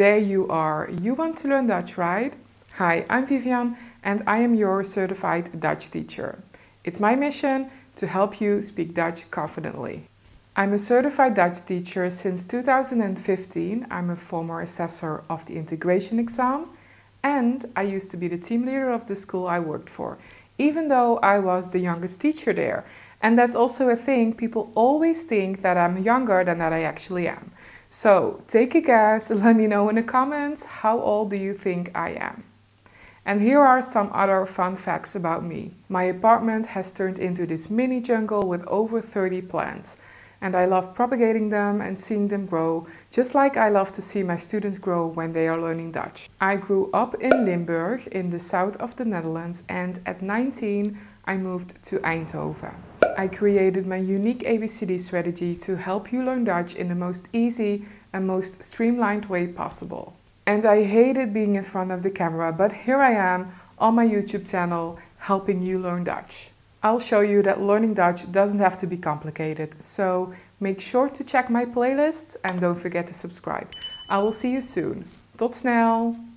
There you are. You want to learn Dutch, right? Hi, I'm Vivian and I am your certified Dutch teacher. It's my mission to help you speak Dutch confidently. I'm a certified Dutch teacher since 2015. I'm a former assessor of the integration exam and I used to be the team leader of the school I worked for, even though I was the youngest teacher there. And that's also a thing, people always think that I'm younger than that I actually am. So take a guess, let me know in the comments, how old do you think I am? And here are some other fun facts about me. My apartment has turned into this mini jungle with over 30 plants. And I love propagating them and seeing them grow, just like I love to see my students grow when they are learning Dutch. I grew up in Limburg, in the south of the Netherlands, and at 19 I moved to Eindhoven. I created my unique ABCD strategy to help you learn Dutch in the most easy and most streamlined way possible. And I hated being in front of the camera, but here I am on my YouTube channel helping you learn Dutch. I'll show you that learning Dutch doesn't have to be complicated, so make sure to check my playlists and don't forget to subscribe. I will see you soon. Tot snel!